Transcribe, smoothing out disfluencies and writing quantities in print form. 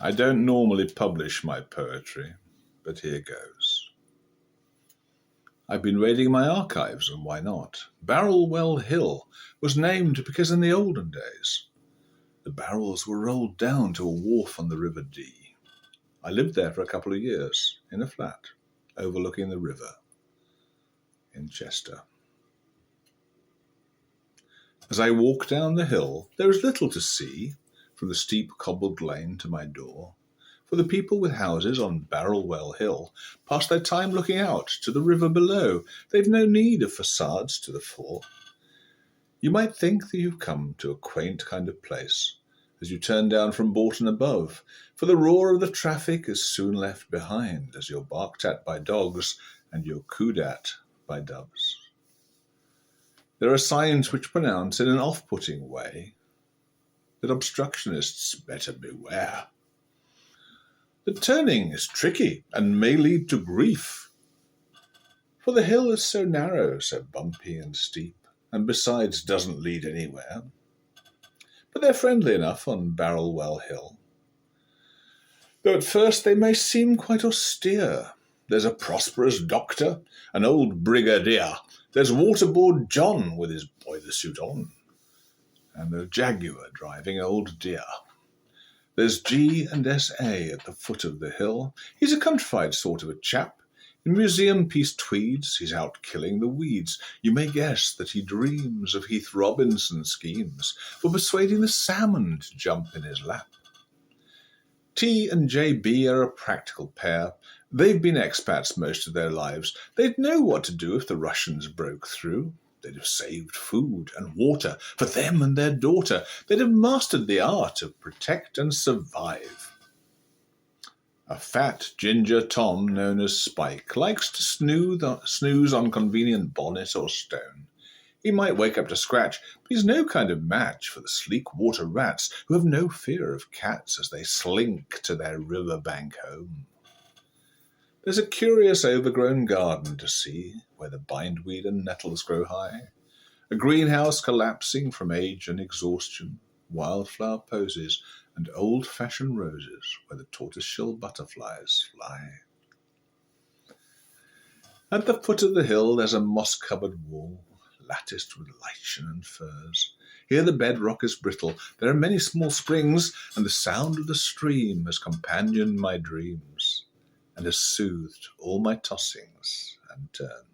I don't normally publish my poetry, but here goes. I've been raiding my archives, and why not? Barrell Hill was named because in the olden days, the barrels were rolled down to a wharf on the River Dee. I lived there for a couple of years, in a flat, overlooking the river, in Chester. As I walk down the hill, there is little to see from the steep cobbled lane to my door, for the people with houses on Barrell Hill pass their time looking out to the river below. They've no need of facades to the fore. You might think that you've come to a quaint kind of place as you turn down from Bolton above, for the roar of the traffic is soon left behind as you're barked at by dogs and you're cooed at by doves. There are signs which pronounce in an off-putting way that obstructionists better beware. The turning is tricky and may lead to grief, for the hill is so narrow, so bumpy and steep, and besides doesn't lead anywhere. But they're friendly enough on Barrell Hill, though at first they may seem quite austere. There's a prosperous doctor, an old brigadier, there's Waterboard John with his boiler suit on, and a Jaguar driving old dear. There's G and S.A. at the foot of the hill. He's a countrified sort of a chap. In museum-piece tweeds, he's out killing the weeds. You may guess that he dreams of Heath Robinson schemes for persuading the salmon to jump in his lap. T and J.B. are a practical pair. They've been expats most of their lives. They'd know what to do if the Russians broke through. They'd have saved food and water for them and their daughter. They'd have mastered the art of protect and survive. A fat ginger Tom known as Spike likes to snooze on convenient bonnet or stone. He might wake up to scratch, but he's no kind of match for the sleek water rats who have no fear of cats as they slink to their riverbank home. There's a curious overgrown garden to see, where the bindweed and nettles grow high, a greenhouse collapsing from age and exhaustion, wildflower posies, and old-fashioned roses where the tortoiseshell butterflies fly. At the foot of the hill there's a moss-covered wall, latticed with lichen and furze. Here the bedrock is brittle, there are many small springs, and the sound of the stream has companioned my dreams, and has soothed all my tossings and turns.